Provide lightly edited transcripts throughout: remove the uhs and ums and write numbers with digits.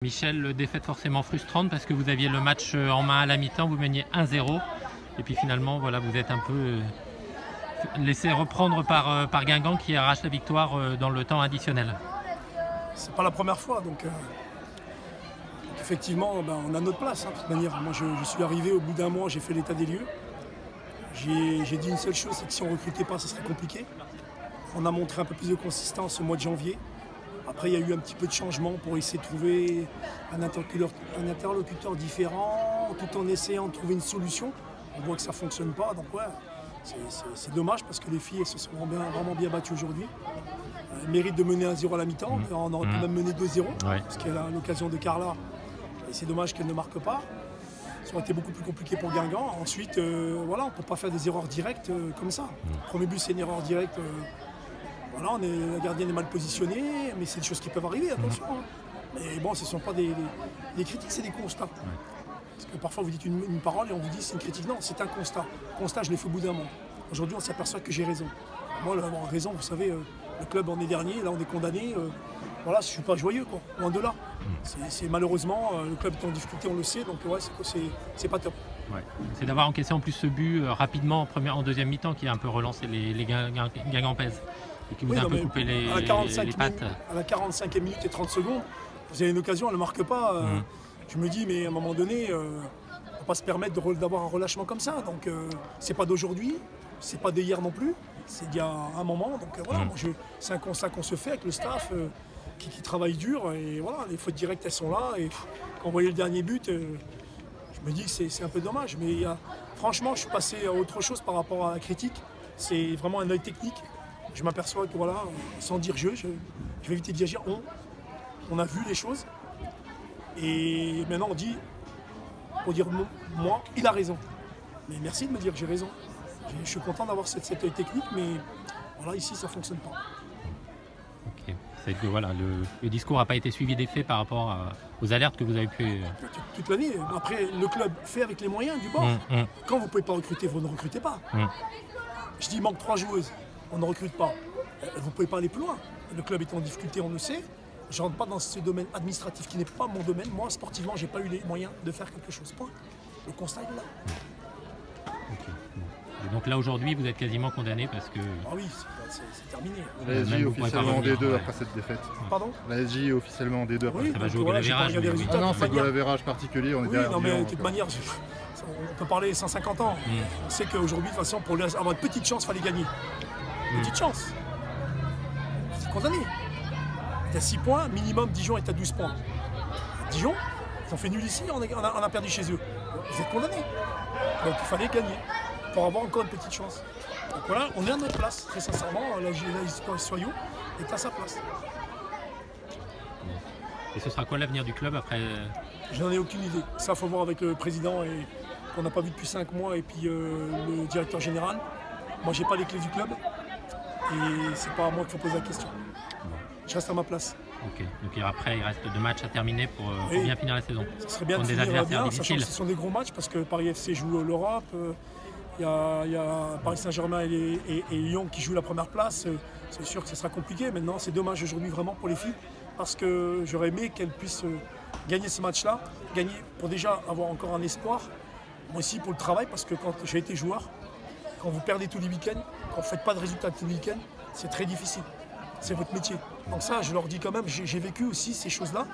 Michel, défaite forcément frustrante parce que vous aviez le match en main à la mi-temps, vous meniez 1-0 et puis finalement voilà, vous êtes un peu laissé reprendre par Guingamp qui arrache la victoire dans le temps additionnel. C'est pas la première fois, donc effectivement on a notre place de toute manière. Moi je suis arrivé au bout d'un mois, j'ai fait l'état des lieux. J'ai dit une seule chose, c'est que si on ne recrutait pas, ça serait compliqué. On a montré un peu plus de consistance au mois de janvier. Après, il y a eu un petit peu de changement pour essayer de trouver un interlocuteur différent, tout en essayant de trouver une solution. On voit que ça ne fonctionne pas, donc ouais, c'est dommage parce que les filles elles se sont vraiment bien battues aujourd'hui. Elles méritent de mener 1-0 à la mi-temps, on aurait pu même mener 2-0, parce qu'elle a l'occasion de Carla, et c'est dommage qu'elle ne marque pas. Ça aurait été beaucoup plus compliqué pour Guingamp. Ensuite, voilà, on ne peut pas faire des erreurs directes comme ça. Le premier but, c'est une erreur directe. Voilà, la gardienne est mal positionnée, mais c'est des choses qui peuvent arriver, attention. Mais bon, ce ne sont pas des critiques, c'est des constats. Parce que parfois, vous dites une parole et on vous dit c'est une critique. Non, c'est un constat. Le constat, je l'ai fait au bout d'un mois. Aujourd'hui, on s'aperçoit que j'ai raison. Moi, avoir raison, vous savez, le club en est dernier, là, on est condamné. Voilà, je ne suis pas joyeux, quoi, loin de là. C'est malheureusement, le club est en difficulté, on le sait, donc ouais, c'est pas top. Ouais. C'est d'avoir encaissé en plus ce but rapidement en deuxième mi-temps qui a un peu relancé les Guingampaises et qui vous a un peu coupé les pattes. À la 45e minute et 30 secondes, vous avez une occasion, elle ne marque pas. Je me dis, mais à un moment donné, on ne va pas se permettre d'avoir un relâchement comme ça. Donc, c'est pas d'aujourd'hui, c'est pas d'hier non plus, c'est d'il y a un moment. Donc, voilà, c'est un constat qu'on se fait avec le staff qui travaille dur. Et voilà, les fautes directes, elles sont là. Et quand on voyait le dernier but, je me dis que c'est un peu dommage. Mais franchement, je suis passé à autre chose par rapport à la critique. C'est vraiment un œil technique. Je m'aperçois que voilà, sans dire je vais éviter de dire on a vu les choses. Et maintenant on dit, pour dire moi, il a raison. Mais merci de me dire que j'ai raison. Je suis content d'avoir cet œil technique, mais voilà, ici ça ne fonctionne pas. Okay. C'est que voilà, le discours n'a pas été suivi des faits par rapport aux alertes que vous avez pu... Toute l'année. Après, le club fait avec les moyens du bord. Quand vous ne pouvez pas recruter, vous ne recrutez pas. Je dis il manque 3 joueuses, on ne recrute pas. Vous ne pouvez pas aller plus loin. Le club est en difficulté, on le sait. Je ne rentre pas dans ce domaine administratif qui n'est pas mon domaine. Moi, sportivement, je n'ai pas eu les moyens de faire quelque chose. Point. Le constat est là. Okay. Et donc là, aujourd'hui, vous êtes quasiment condamné parce que... Ah oui, c'est terminé. La SJ officiellement en D2 après cette défaite. Pardon? La SJ officiellement en D2 après cette défaite. Ça va jouer au goal-average. Ah non, c'est goal-average particulier, on est derrière. Non, mais de toute manière, on peut parler 150 ans. On sait qu'aujourd'hui, de toute façon, pour avoir une petite chance, il fallait gagner. Petite chance. C'est condamné. Il y a 6 points, minimum Dijon est à 12 points. Dijon, ils ont fait nul ici, on a perdu chez eux. Vous êtes condamnés. Donc il fallait gagner pour avoir encore une petite chance. Donc voilà, on est à notre place, très sincèrement. La Soyaux est à sa place. Et ce sera quoi l'avenir du club après? Je n'en ai aucune idée. Ça, il faut voir avec le président qu'on n'a pas vu depuis 5 mois et puis le directeur général. Moi, j'ai pas les clés du club et c'est pas à moi qu'il faut poser la question. Je reste à ma place. Ok, donc après il reste 2 matchs à terminer pour bien finir la saison. Ce serait bien de finir bien, sachant que ce sont des gros matchs parce que Paris FC joue l'Europe, il y a Paris Saint-Germain et Lyon qui jouent la première place. C'est sûr que ce sera compliqué. Maintenant, c'est dommage aujourd'hui vraiment pour les filles parce que j'aurais aimé qu'elles puissent gagner ce match-là, gagner pour déjà avoir encore un espoir. Moi aussi pour le travail parce que quand j'ai été joueur, quand vous perdez tous les week-ends, quand vous ne faites pas de résultats tous les week-ends, c'est très difficile. C'est votre métier. Donc ça, je leur dis quand même, j'ai vécu aussi ces choses-là.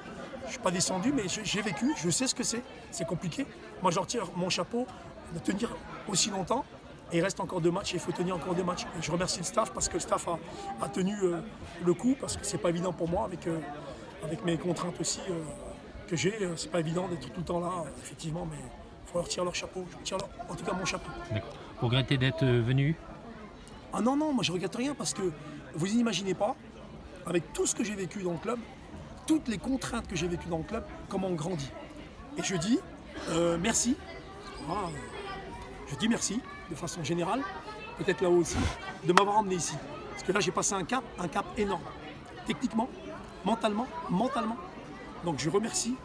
Je ne suis pas descendu, mais j'ai vécu, je sais ce que c'est. C'est compliqué. Moi, je retire mon chapeau de tenir aussi longtemps. Et il reste encore 2 matchs et il faut tenir encore 2 matchs. Et je remercie le staff parce que le staff a tenu le coup, parce que c'est pas évident pour moi avec mes contraintes aussi que j'ai. C'est pas évident d'être tout le temps là, effectivement, mais il faut leur tirer leur chapeau. Je retire en tout cas mon chapeau. Vous regrettez d'être venu? Ah non, moi je regrette rien parce que vous n'imaginez pas, avec tout ce que j'ai vécu dans le club, toutes les contraintes que j'ai vécues dans le club, comment on grandit. Et je dis merci, je dis merci de façon générale, peut-être là-haut aussi, de m'avoir emmené ici. Parce que là j'ai passé un cap énorme, techniquement, mentalement. Donc je remercie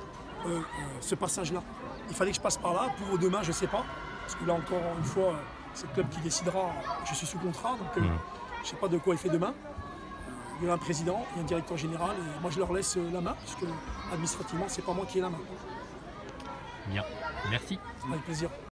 ce passage-là. Il fallait que je passe par là, pour demain je ne sais pas, parce que là encore une fois, c'est le club qui décidera, je suis sous contrat, donc je ne sais pas de quoi il fait demain. Il y a un président, il y a un directeur général, et moi je leur laisse la main, puisque administrativement, c'est pas moi qui ai la main. Bien, merci. Avec plaisir.